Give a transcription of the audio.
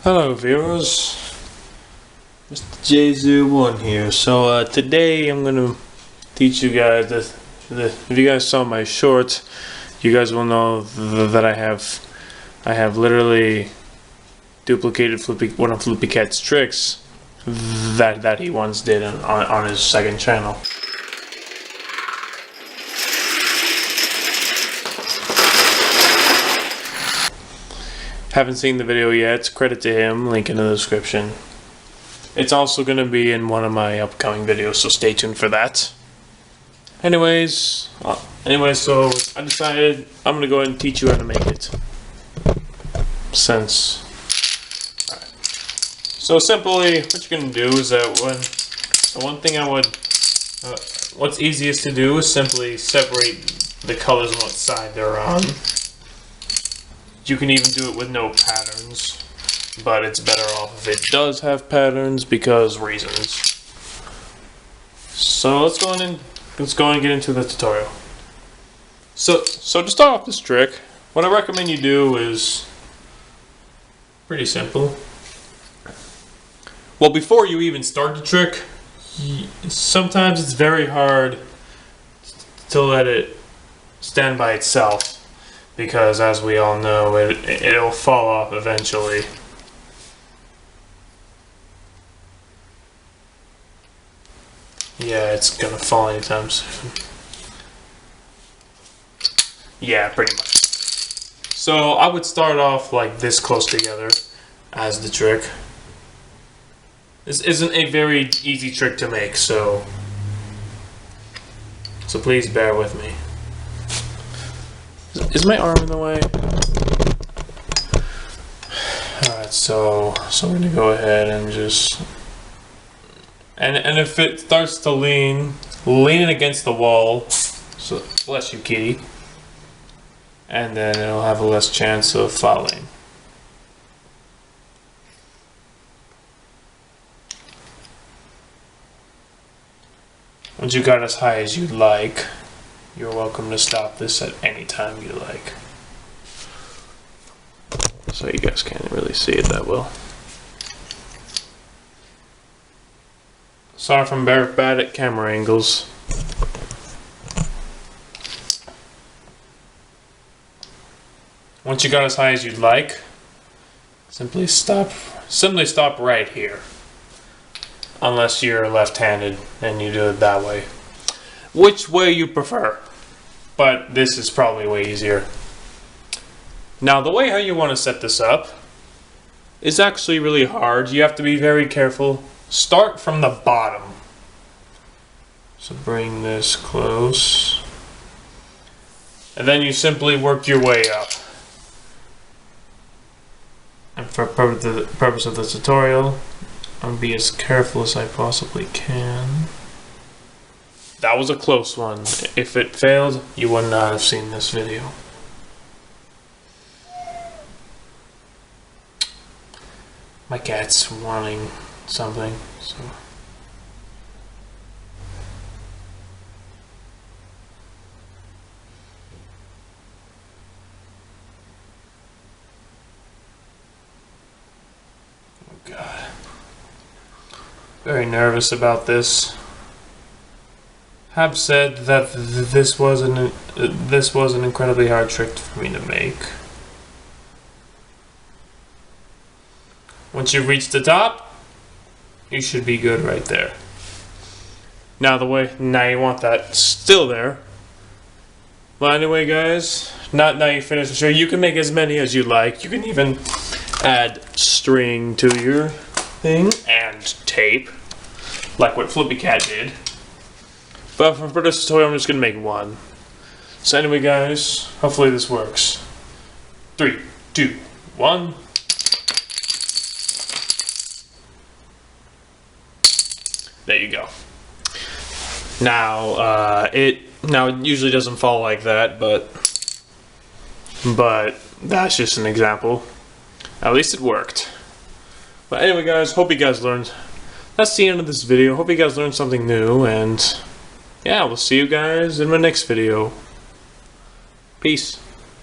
Hello viewers, Mr.J1 here. So today I'm gonna teach you guys this. If you guys saw my short, you guys will know that I have literally duplicated one of Flippycat's tricks that he once did on his second channel. Haven't seen the video yet, credit to him, link in the description. It's also going to be in one of my upcoming videos, so stay tuned for that. Anyways, so I decided I'm going to go ahead and teach you how to make it. So simply, what you're going to do is that what's easiest to do is simply separate the colors on what side they're on. You can even do it with no patterns, but it's better off if it does have patterns because reasons. So let's go on and get into the tutorial. So to start off this trick, what I recommend you do is pretty simple. Well, before you even start the trick, sometimes it's very hard to let it stand by itself. Because, as we all know, it'll fall off eventually. Yeah, it's gonna fall anytime soon. Yeah, pretty much. So, I would start off like this close together as the trick. This isn't a very easy trick to make, so please bear with me. Is my arm in the way? Alright, so we're gonna go ahead and just and if it starts to lean it against the wall, so bless you kitty, and then it'll have a less chance of falling. Once you got as high as you'd like, you're welcome to stop this at any time you like. So you guys can't really see it that well. Sorry if I'm bad at camera angles. Once you got as high as you'd like, simply stop right here. Unless you're left-handed and you do it that way. Which way you prefer, but this is probably way easier. Now, the way how you want to set this up is actually really hard. You have to be very careful. Start from the bottom. So bring this close. And then you simply work your way up. And for the purpose of the tutorial, I'll be as careful as I possibly can. That was a close one. If it failed, you would not have seen this video. My cat's wanting something, so. Oh God. Very nervous about this. Have said that this was an incredibly hard trick for me to make. Once you've reached the top, you should be good right there. Now you want that still there. Well, anyway, guys, now you finish the trick. You can make as many as you like. You can even add string to your thing and tape, like what Flippycat did. But for this tutorial, I'm just going to make one. So anyway, guys, hopefully this works. 3, 2, 1. There you go. Now, it usually doesn't fall like that, but that's just an example. At least it worked. But anyway, guys, hope you guys learned. That's the end of this video. Hope you guys learned something new, and yeah, we'll see you guys in my next video. Peace.